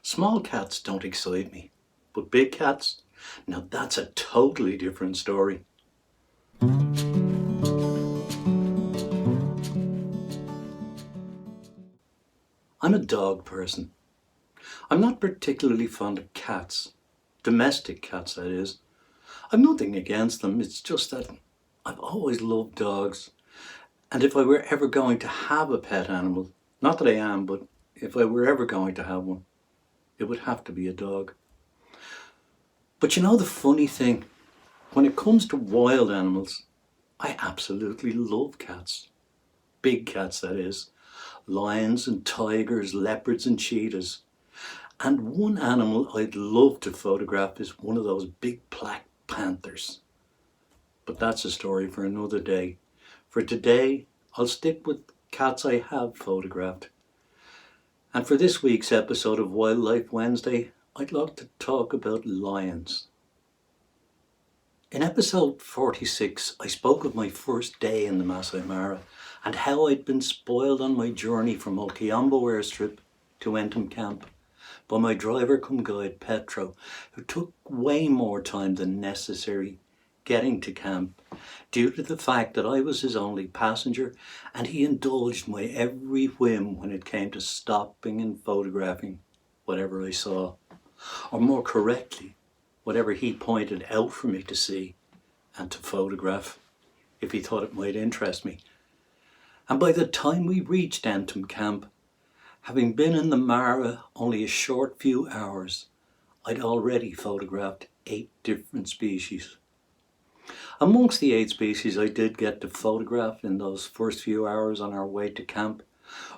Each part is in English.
Small cats don't excite me, but big cats, now that's a totally different story. I'm a dog person. I'm not particularly fond of cats, domestic cats that is. I've nothing against them, it's just that I've always loved dogs. And if I were ever going to have a pet animal, not that I am, but if I were ever going to have one, it would have to be a dog. But you know the funny thing, when it comes to wild animals, I absolutely love cats. Big cats, that is. Lions and tigers, leopards and cheetahs. And one animal I'd love to photograph is one of those big black panthers. But that's a story for another day. For today, I'll stick with cats I have photographed. And for this week's episode of Wildlife Wednesday, I'd like to talk about lions. In episode 46, I spoke of my first day in the Masai Mara and how I'd been spoiled on my journey from Okiombo airstrip to Entum camp by my driver cum guide Petro, who took way more time than necessary getting to camp due to the fact that I was his only passenger and he indulged my every whim when it came to stopping and photographing whatever I saw, or more correctly, whatever he pointed out for me to see and to photograph if he thought it might interest me. And by the time we reached Entum camp, having been in the Mara only a short few hours, I'd already photographed 8 different species. Amongst the 8 species I did get to photograph in those first few hours on our way to camp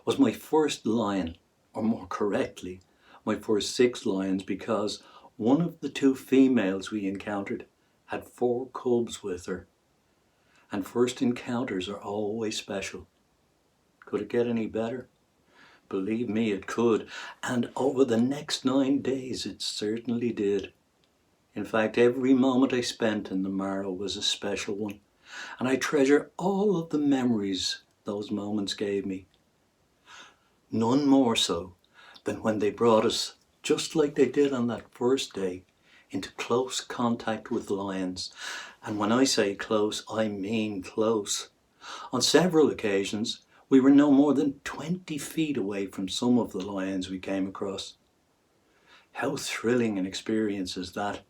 was my first lion, or more correctly, my first 6 lions, because one of the 2 females we encountered had 4 cubs with her. And first encounters are always special. Could it get any better? Believe me, it could. And over the next 9 days, it certainly did. In fact, every moment I spent in the Mara was a special one. And I treasure all of the memories those moments gave me. None more so than when they brought us, just like they did on that first day, into close contact with lions. And when I say close, I mean close. On several occasions, we were no more than 20 feet away from some of the lions we came across. How thrilling an experience is that?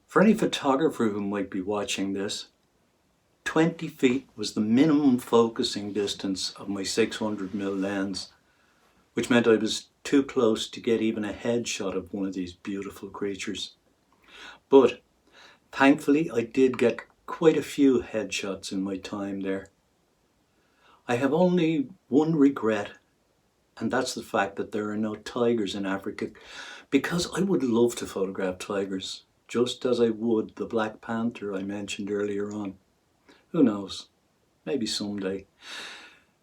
For any photographer who might be watching this, 20 feet was the minimum focusing distance of my 600mm lens, which meant I was too close to get even a headshot of one of these beautiful creatures. But thankfully I did get quite a few headshots in my time there. I have only one regret, and that's the fact that there are no tigers in Africa, because I would love to photograph tigers, just as I would the black panther I mentioned earlier on. Who knows? Maybe someday.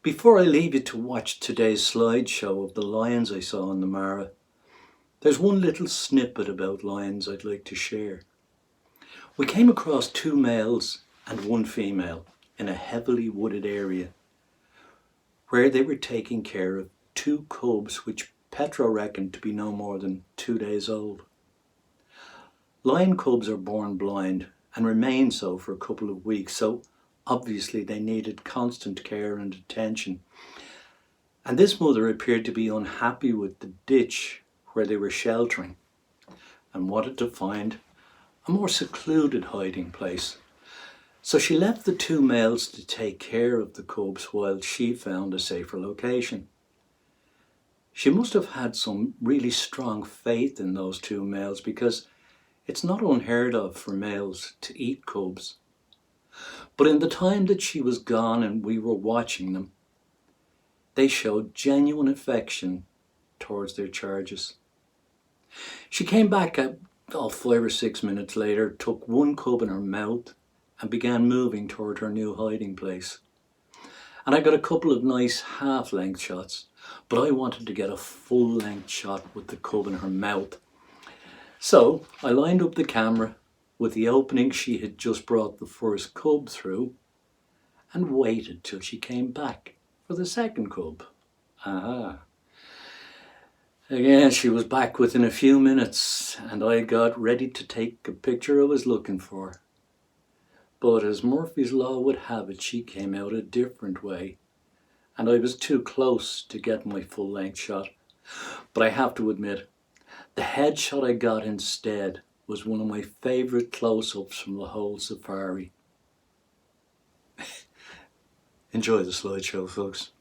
Before I leave you to watch today's slideshow of the lions I saw in the Mara, there's one little snippet about lions I'd like to share. We came across 2 males and 1 female in a heavily wooded area where they were taking care of 2 cubs which Petro reckoned to be no more than 2 days old. Lion cubs are born blind and remain so for a couple of weeks, so obviously they needed constant care and attention. And this mother appeared to be unhappy with the ditch where they were sheltering and wanted to find a more secluded hiding place. So she left the 2 males to take care of the cubs while she found a safer location. She must have had some really strong faith in those 2 males, because it's not unheard of for males to eat cubs. But in the time that she was gone and we were watching them, they showed genuine affection towards their charges. She came back 5 or 6 minutes later, took 1 cub in her mouth and began moving toward her new hiding place. And I got a couple of nice half-length shots, but I wanted to get a full-length shot with the cub in her mouth. So I lined up the camera with the opening she had just brought the first cub through and waited till she came back for the second cub. Aha. Again, she was back within a few minutes, and I got ready to take a picture I was looking for. But as Murphy's Law would have it, she came out a different way, and I was too close to get my full-length shot. But I have to admit, the headshot I got instead was one of my favourite close-ups from the whole safari. Enjoy the slideshow, folks.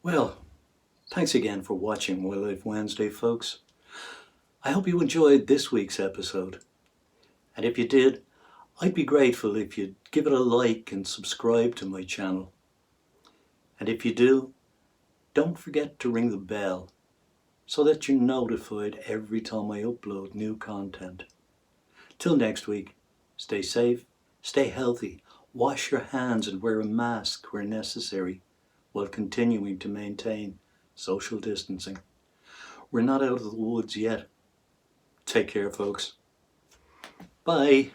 Well, thanks again for watching Wildlife Wednesday, folks. I hope you enjoyed this week's episode. And if you did, I'd be grateful if you'd give it a like and subscribe to my channel. And if you do, don't forget to ring the bell so that you're notified every time I upload new content. Till next week, stay safe, stay healthy, wash your hands and wear a mask where necessary, while continuing to maintain social distancing. We're not out of the woods yet. Take care, folks. Bye.